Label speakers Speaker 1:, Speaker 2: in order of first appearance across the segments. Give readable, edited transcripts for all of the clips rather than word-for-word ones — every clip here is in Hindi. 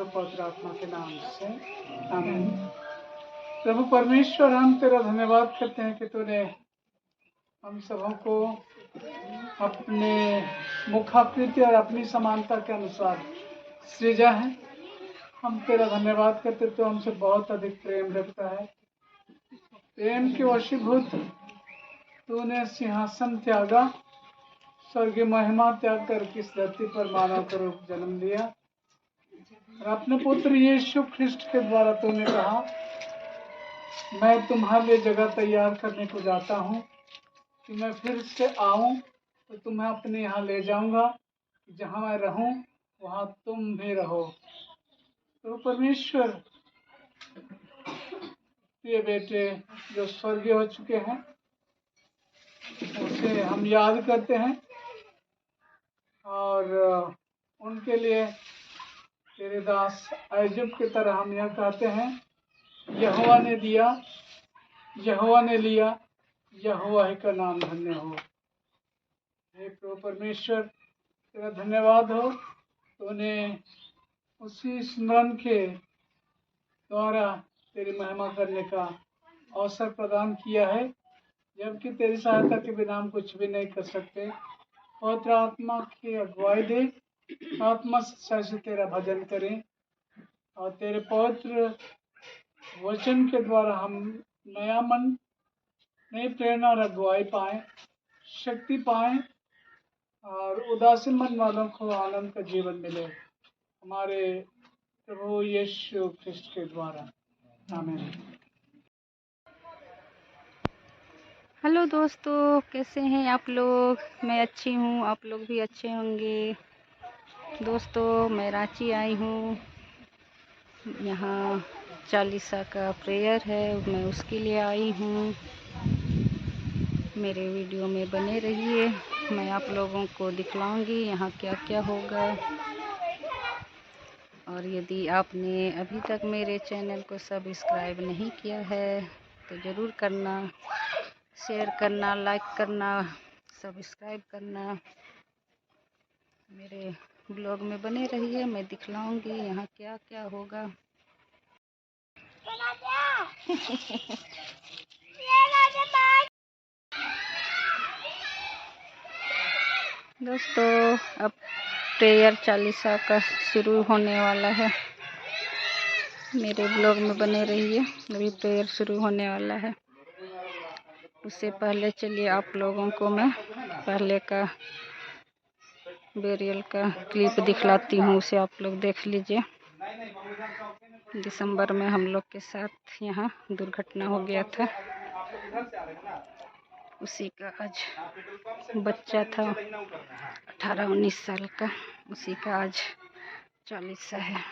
Speaker 1: और पवित्र आत्मा के नाम से आमीन। प्रभु परमेश्वर, हम तेरा धन्यवाद करते हैं कि तूने हम सबों को अपने मुखाकृति और अपनी समानता के अनुसार सृजा है। हम तेरा धन्यवाद करते, तो हमसे बहुत अधिक प्रेम रखता है। प्रेम के वशीभूत तूने सिंहासन त्यागा, स्वर्गीय महिमा त्याग कर इस धरती पर मानव का रूप जन्म लिया और अपने पुत्र यीशु ख्रिस्ट के द्वारा तूने कहा, मैं तुम्हारे लिए जगह तैयार करने को जाता हूँ कि मैं फिर से आऊं तो तुम्हें अपने यहाँ ले जाऊंगा, जहाँ मैं रहूं वहाँ तुम भी रहो। तो परमेश्वर, ये बेटे जो स्वर्गीय हो चुके हैं उसे हम याद करते हैं और उनके लिए तेरे दास अय्यूब की तरह हम यह कहते हैं, यहोवा ने दिया, यहोवा ने लिया, यहोवा ही का नाम धन्य हो। हे प्रभु परमेश्वर, तेरा धन्यवाद हो, तूने उसी स्मरण के द्वारा तेरी महिमा करने का अवसर प्रदान किया है, जबकि तेरी सहायता के बिना हम कुछ भी नहीं कर सकते। पवित्र आत्मा की अगुवाई दे, आत्मा से तेरा भजन करें और तेरे पवित्र वचन के द्वारा हम नया मन, नई प्रेरणा और अगुवाई पाएं, शक्ति पाएं और उदासीन मन वालों को आनंद का जीवन मिले, हमारे प्रभु यीशु ख्रिस्ट के द्वारा। आमीन।
Speaker 2: हेलो दोस्तों, कैसे हैं आप लोग? मैं अच्छी हूँ, आप लोग भी अच्छे होंगे। दोस्तों, मैं रांची आई हूँ, यहाँ चालीसा का प्रेयर है, मैं उसके लिए आई हूँ। मेरे वीडियो में बने रहिए, मैं आप लोगों को दिखलाऊंगी यहाँ क्या क्या होगा। और यदि आपने अभी तक मेरे चैनल को सब्सक्राइब नहीं किया है तो ज़रूर करना, शेयर करना, लाइक करना, सब्सक्राइब करना। मेरे ब्लॉग में बने रहिए, मैं दिखलाऊंगी यहाँ क्या क्या होगा। दोस्तों, अब प्रेयर चालीसा का शुरू होने वाला है, मेरे ब्लॉग में बने रहिए, अभी प्रेयर शुरू होने वाला है। उससे पहले चलिए आप लोगों को मैं पहले का बेरियल का क्लिप दिखलाती हूँ, उसे आप लोग देख लीजिए। दिसंबर में हम लोग के साथ यहाँ दुर्घटना हो गया था, उसी का आज बच्चा था 18-19 साल का, उसी का आज चालीसा है।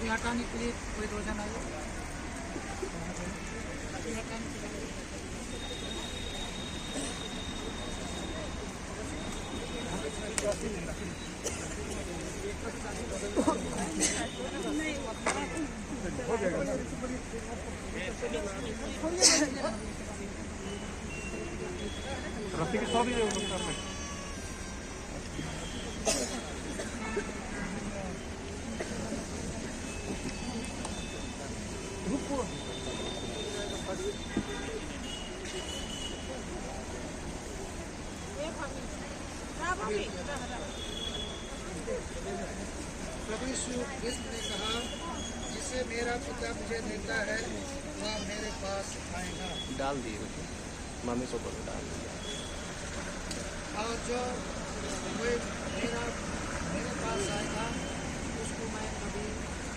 Speaker 1: हटाने के लिए कोई दो जन आए। ट्रैफिक स्टॉप ही है। प्रभु यीशु ख्रिस्त ने कहा, जिसे मेरा पिता मुझे देता है वह मेरे पास आएगा। डाल दिए मम्मी को बोलो डाल दिया। और जो कोई मेरे पास आएगा उसको मैं कभी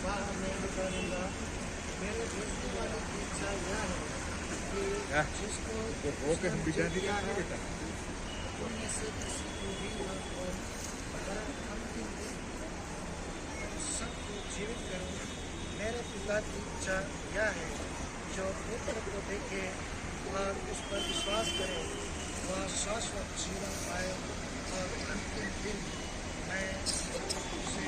Speaker 1: बाहर नहीं निकालूंगा। मेरे भेजने वाले की इच्छा यह है कि जिसको उनमें से किसी को भी न हो, अगर अंतिम दिन सबको जीवित करूं। मेरे पिता की इच्छा यह है, जो पुत्र को देखे और उस पर विश्वास करे वह शाश्वत जीवन पाए और अंतिम दिन मैं उसे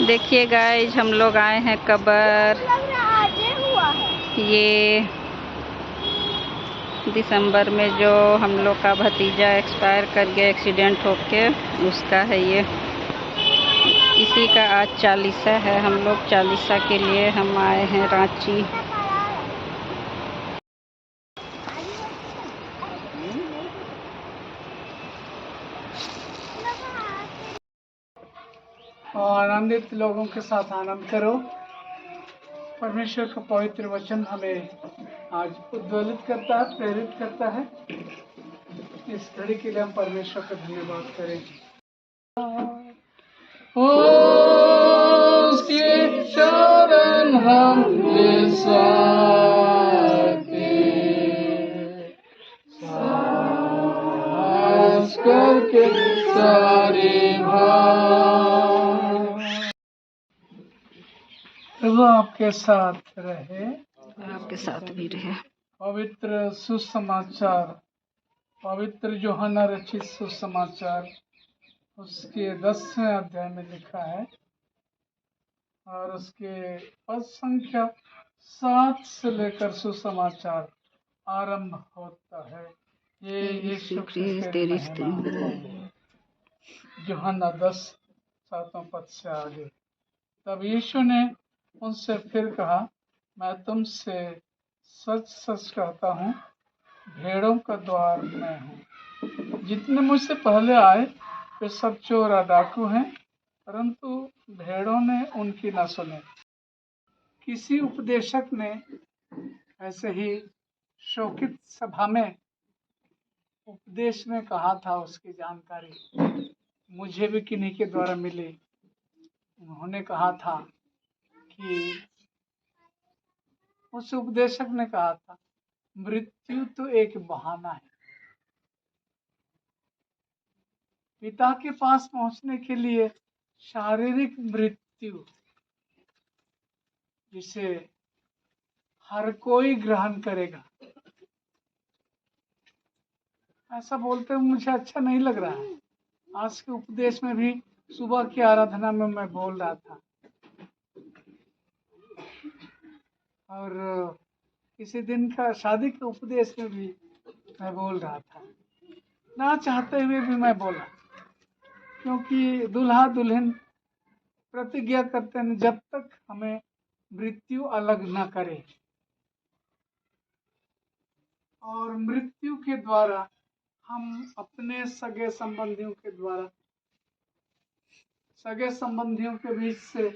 Speaker 2: देखिए गाइज, हम लोग आए हैं कबर। ये दिसंबर में जो हम लोग का भतीजा एक्सपायर कर गया एक्सीडेंट होके, उसका है ये। इसी का आज चालीसा है। हम लोग चालीसा के लिए हम आए हैं रांची।
Speaker 1: और आनंदित लोगों के साथ आनंद करो। परमेश्वर का पवित्र वचन हमें आज उद्वेलित करता है, प्रेरित करता है। इस घड़ी के लिए हम परमेश्वर का धन्यवाद करें। उसके शरण हम करके सारे प्रभु आपके साथ रहे
Speaker 2: और आपके साथ भी रहे।
Speaker 1: पवित्र सुसमाचार, पवित्र यूहन्ना रचित सुसमाचार उसके 10वें अध्याय में लिखा है और उसके पद संख्या 7 से लेकर सुसमाचार आरंभ होता है। ये यीशु क्रिस्त तेरी यूहन्ना 10:7 पद से आगे। तब यीशु ने उनसे फिर कहा, मैं तुमसे सच सच कहता हूँ, भेड़ों का द्वार मैं हूँ। जितने मुझसे पहले आए वे सब चोर और डाकू हैं, परंतु भेड़ों ने उनकी न सुने। किसी उपदेशक ने ऐसे ही शोकित सभा में उपदेश में कहा था, उसकी जानकारी मुझे भी किन्हीं के द्वारा मिली। उन्होंने कहा था कि उस उपदेशक ने कहा था, मृत्यु तो एक बहाना है। पिता के पास पहुंचने के लिए शारीरिक मृत्यु, जिसे हर कोई ग्रहण करेगा, ऐसा बोलते हुए मुझे अच्छा नहीं लग रहा है। आज के उपदेश में भी, सुबह की आराधना में मैं बोल रहा था, और किसी दिन का शादी के उपदेश में भी मैं बोल रहा था। ना चाहते हुए भी मैं बोला, क्योंकि दूल्हा दुल्हन प्रतिज्ञा करते हैं जब तक हमें मृत्यु अलग न करे, और मृत्यु के द्वारा हम अपने सगे संबंधियों के द्वारा, सगे संबंधियों के बीच से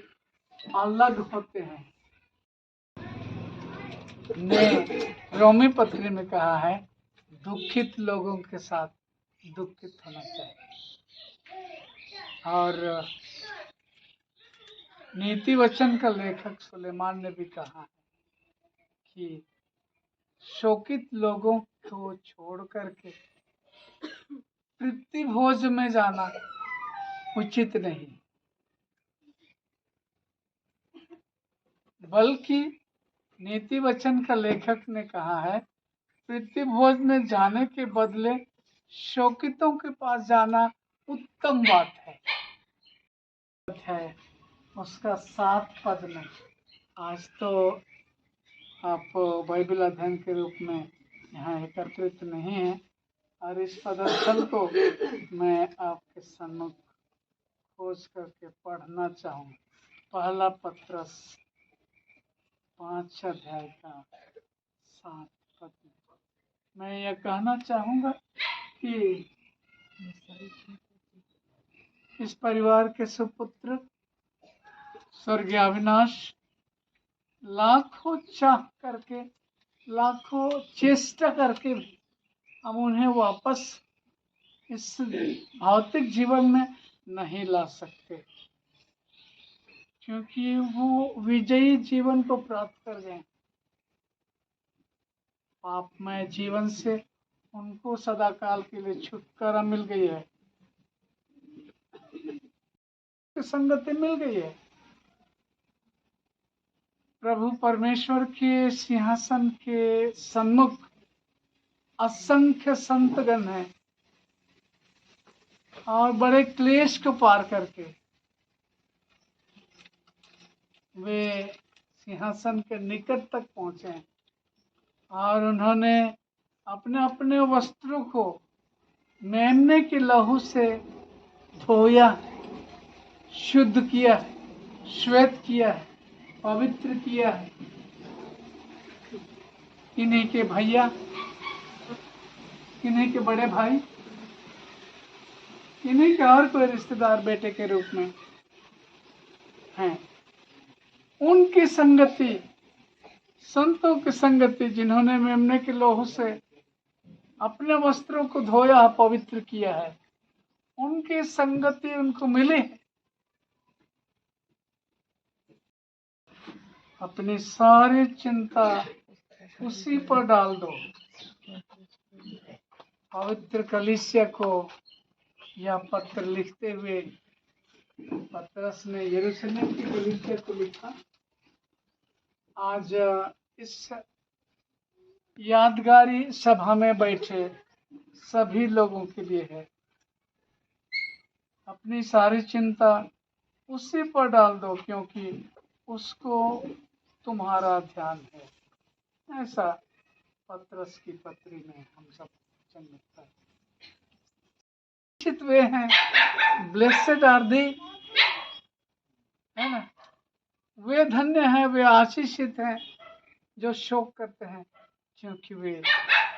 Speaker 1: अलग होते हैं। ने रोमी पत्री में कहा है, दुखित लोगों के साथ दुखित होना चाहिए। और नीति वचन का लेखक सुलेमान ने भी कहा है कि शोकित लोगों को छोड़ करके प्रीति भोज में जाना उचित नहीं, बल्कि नीति वचन का लेखक ने कहा है, प्रीति भोज में जाने के बदले शोकितों के पास जाना उत्तम बात है। उसका 7 पद में। आज तो आप बाइबल अध्ययन के रूप में यहाँ एकत्रित नहीं है, और इस पदस्थल को मैं आपके सम्मुख खोज करके पढ़ना चाहूँगा। पहला पत्रस 5 अध्याय का 7 पद में मैं यह कहना चाहूँगा कि इस परिवार के सुपुत्र स्वर्गीय अविनाश लाखों चाह करके, लाखों चेष्टा करके भी हम उन्हें वापस इस भौतिक जीवन में नहीं ला सकते, क्योंकि वो विजयी जीवन को प्राप्त कर गए। पापमय जीवन से उनको सदाकाल के लिए छुटकारा मिल गई है, संगति मिल गई है। प्रभु परमेश्वर के सिंहासन के सम्मुख असंख्य संतगण हैं, और बड़े क्लेश को पार करके वे सिंहासन के निकट तक पहुंचे और उन्होंने अपने अपने वस्त्रों को मेमने के लहू से धोया, शुद्ध किया, श्वेत किया, पवित्र किया। इन्हीं के भैया, इन्हीं के बड़े भाई, इन्हीं के और कोई रिश्तेदार बेटे के रूप में हैं। उनकी संगति, संतों की संगति, जिन्होंने मेमने के लोहू से अपने वस्त्रों को धोया, पवित्र किया है, उनकी संगति उनको मिली। अपनी सारी चिंता उसी पर डाल दो। पवित्र कलीसिया को यह पत्र लिखते हुए पतरस ने यरूशलेम की कलीसिया को लिखा। आज इस यादगारी सभा में बैठे सभी लोगों के लिए है। अपनी सारी चिंता उसी पर डाल दो, क्योंकि उसको तुम्हारा ध्यान है। ऐसा पतरस की पत्री में हम सब वचन मिलता है। वे हैं, ब्लेसेड आर दी, है ना, वे धन्य हैं, वे आशीषित हैं जो शोक करते हैं, क्योंकि वे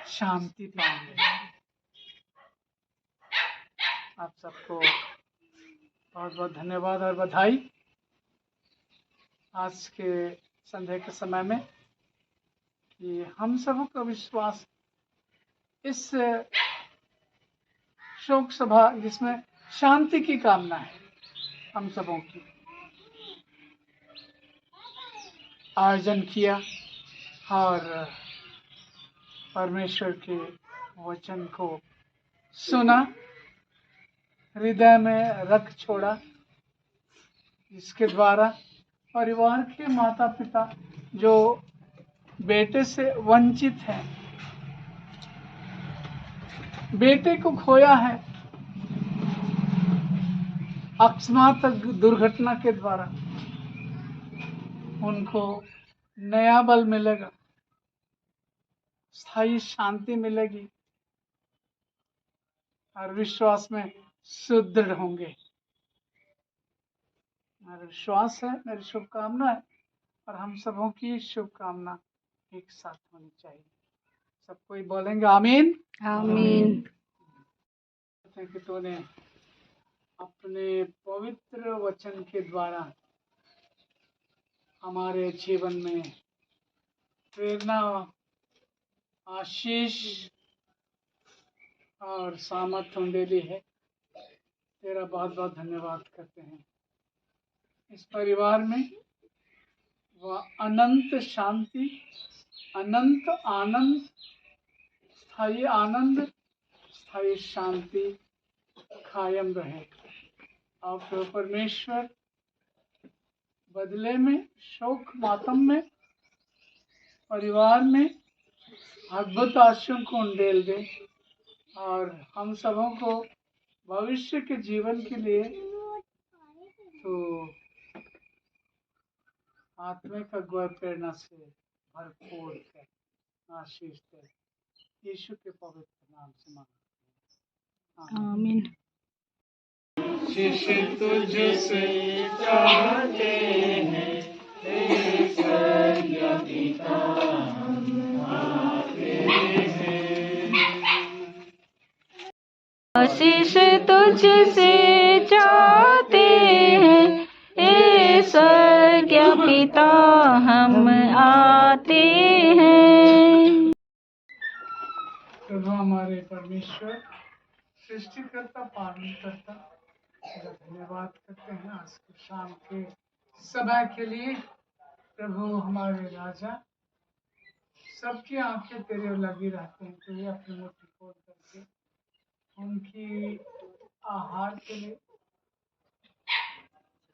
Speaker 1: शांति पाएंगे। आप सबको बहुत बहुत धन्यवाद और बधाई। आज के संध्या के समय में कि हम सबों का विश्वास इस शोक सभा, जिसमें शांति की कामना है, हम सबों की आयोजन किया और परमेश्वर के वचन को सुना, हृदय में रख छोड़ा, इसके द्वारा परिवार के माता पिता जो बेटे से वंचित हैं, बेटे को खोया है अकस्मात दुर्घटना के द्वारा, उनको नया बल मिलेगा, स्थायी शांति मिलेगी और विश्वास में सुदृढ़ होंगे। मेरा विश्वास है, मेरी शुभकामना है और हम सबों की शुभकामना एक साथ होनी चाहिए। सब कोई बोलेंगे आमीन
Speaker 2: आमीन।
Speaker 1: कि तूने अपने पवित्र वचन के द्वारा हमारे जीवन में प्रेरणा, आशीष और सामर्थ्य डेली है। तेरा बहुत बहुत धन्यवाद करते हैं। इस परिवार में वह अनंत शांति, अनंत आनंद, स्थायी शांति कायम रहे। और तो परमेश्वर बदले में शोक मातम में परिवार में अद्भुत आशीषों को उंडेल दे और हम सबों को भविष्य के जीवन के लिए तो आत्मिक अगुआ प्रेरणा से भरपूर कर आशीष दे। यीशु के पवित्र नाम से मांगते हैं,
Speaker 2: आमीन।
Speaker 1: शिष्य तुझसे चाहते हैं, स्वर्गीय पिता हम आते हैं।
Speaker 2: आशीष तुझसे चाहते हैं, हे स्वर्गीय पिता हम आते हैं।
Speaker 1: प्रभु हमारे परमेश्वर, सृष्टिकर्ता, पालनकर्ता, तेरा धन्यवाद करते हैं आज की शाम के सभा के लिए। प्रभु हमारे राजा, सबकी आंखें तेरे ओर लगी रहते हैं, तो ये अपनी मुट्ठी खोल करके उनकी आहार के लिए,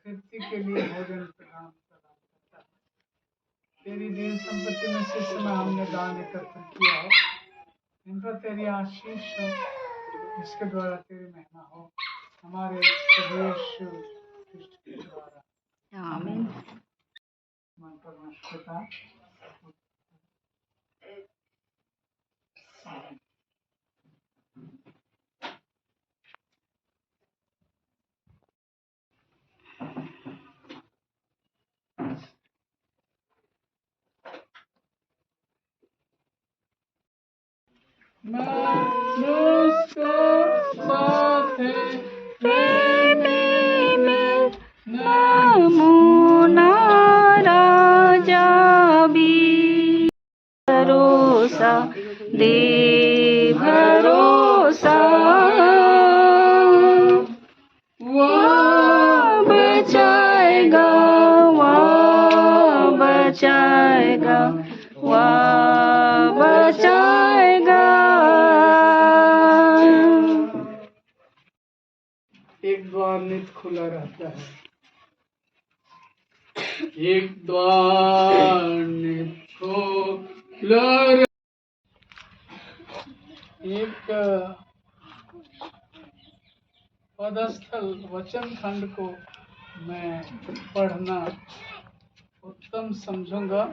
Speaker 1: तृप्ति के लिए भोजन प्रदान करता है। तेरी दीन संपत्ति में से समय हमने दान एकत्र किया हो, इन पर तेरी आशीष हो, जिसके द्वारा तेरी महिमा हो, हमारे प्रभु यीशु ख्रिस्ट के द्वारा।
Speaker 2: आमीन।
Speaker 1: मन परमेश्वर का मनुष्य साथ
Speaker 2: नमूना राजा भी भरोसा दे भरोसा
Speaker 1: वह
Speaker 2: बचाएगा वह बचाएगा वह बचाएगा।
Speaker 1: एक द्वार नित खुला रहता है, एक द्वार नित खुला एक पदस्थल वचन खंड को मैं पढ़ना उत्तम समझूंगा।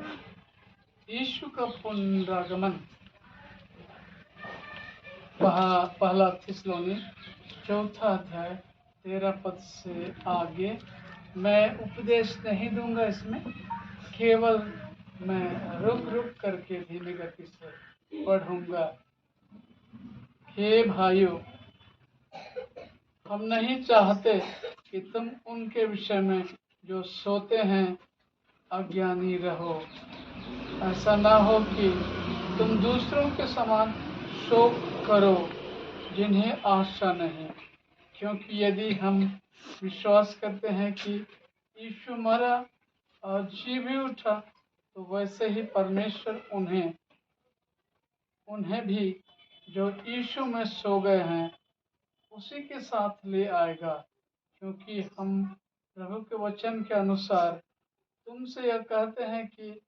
Speaker 1: यीशु का पुनरागमन, पहला थिस्सलुनी 4 अध्याय 13 पद से आगे। मैं उपदेश नहीं दूंगा इसमें, केवल मैं रुक रुक करके धीमी गति से पढ़ूंगा। हे भाइयों, हम नहीं चाहते कि तुम उनके विषय में जो सोते हैं अज्ञानी रहो। ऐसा ना हो कि तुम दूसरों के समान शोक करो जिन्हें आशा नहीं, क्योंकि यदि हम विश्वास करते हैं कि यीशु मरा और जी भी उठा, तो वैसे ही परमेश्वर उन्हें भी जो यीशु में सो गए हैं उसी के साथ ले आएगा। क्योंकि हम प्रभु के वचन के अनुसार तुमसे यह कहते हैं कि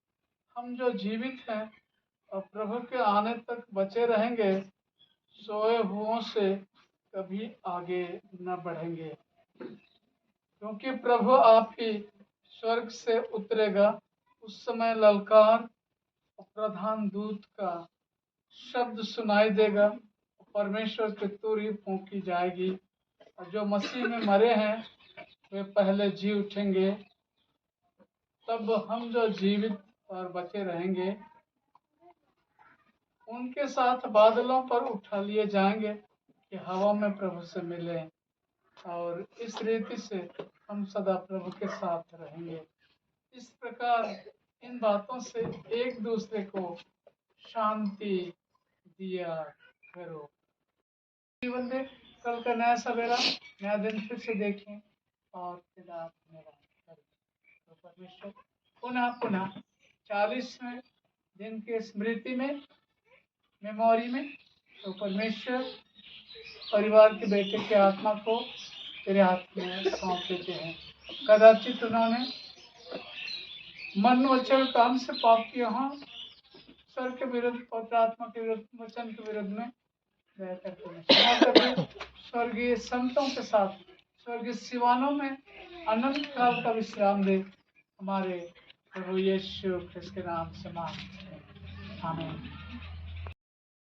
Speaker 1: हम जो जीवित हैं और प्रभु के आने तक बचे रहेंगे, सोए हुओं से कभी आगे न बढ़ेंगे। क्योंकि प्रभु आप ही स्वर्ग से उतरेगा, उस समय ललकार और प्रधान दूत का शब्द सुनाई देगा, परमेश्वर की तुरही फूंकी जाएगी, और जो मसीह में मरे हैं वे पहले जी उठेंगे। तब हम जो जीवित और बचे रहेंगे उनके साथ बादलों पर उठा लिए जाएंगे कि हवा में प्रभु से मिले, और इस रीति से हम सदा प्रभु के साथ रहेंगे। इस प्रकार इन बातों से एक दूसरे को शांति दिया करो। जीवन दे, कल का नया सवेरा, नया दिन फिर से देखें और फिर आप मेरा करें। तो परमेश्वर पुनः 40वें दिन के स्मृति में, मेमोरी में, तो परमेश्वर परिवार के बेटे के आत्मा को तेरे हाथ में सौंप देते हैं। कदाचित उन्होंने मन वचन काम से पाप किया हो, स्वर के विरुद्ध, पवित्र आत्मा के विरुद्ध, वचन के विरुद्ध में, दया करके क्षमा कर। स्वर्गीय संतों के साथ स्वर्गीय सिवानों में अनंत काल का विश्राम दे। हमारे प्रभु यीशु ख्रिस्त के नाम से मांगते हैं, आमीन।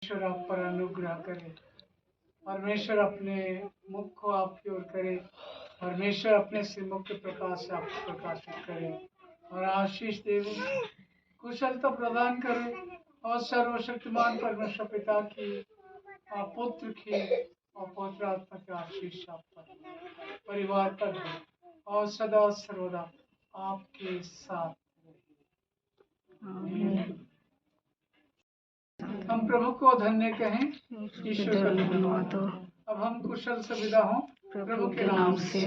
Speaker 1: परमेश्वर आप पर अनुग्रह करे, परमेश्वर अपने मुख को आपकी ओर करे, परमेश्वर अपने श्रीमुख के प्रकाश से आपको प्रकाशित करे और आशीष देवे, कुशलता प्रदान करे, और सर्वशक्तिमान परमेश्वर पिता की और पुत्र की और पवित्र आत्मा की आशीष आप पर, परिवार पर है और सदा सर्वदा आपके साथ रहे। हम प्रभु को धन्य कहें, ईश्वर का धन्यवाद हो। अब हम कुशल से विदा हों प्रभु के नाम से,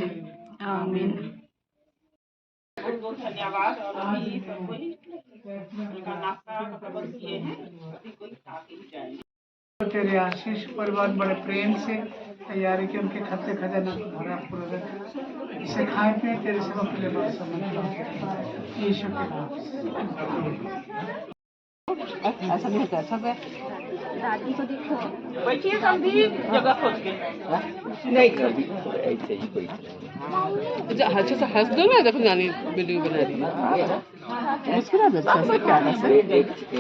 Speaker 1: आमीन।
Speaker 3: बहुत धन्यवाद। और अभी सब कोई उनका नाश्ता का प्रबंध किए हैं, अभी कोई खा के ही जाएंगे।
Speaker 1: तेरे आशीष परिवार बड़े प्रेम से तैयारी के उनके खाते खजाना को भरा पूरा रख, इसे खाए पिए तेरे सेवा के लिए बड़ा समझ ईश्वर के नाम।
Speaker 3: ऐसा नहीं होता, सब
Speaker 2: दादी को देखो।
Speaker 3: बैठिए समझी जगह खोज के।
Speaker 4: नहीं कभी ऐसे ही कोई
Speaker 5: अच्छा से हंस दो ना, देखो नानी वीडियो बना रही है। मुस्कुरा दो अच्छा से, प्यारा से।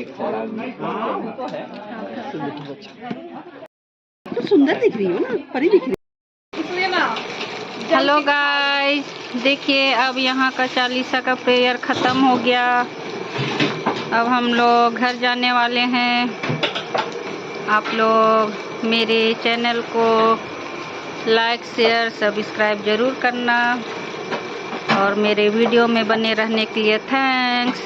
Speaker 4: एक सलाद में
Speaker 5: तो सुंदर दिख रही हो ना, परी दिख रही
Speaker 2: हेलो गाइस, देखिए अब यहाँ का चालीसा का प्रेयर ख़त्म हो गया। अब हम लोग घर जाने वाले हैं। आप लोग मेरे चैनल को लाइक शेयर सब्सक्राइब ज़रूर करना और मेरे वीडियो में बने रहने के लिए थैंक्स।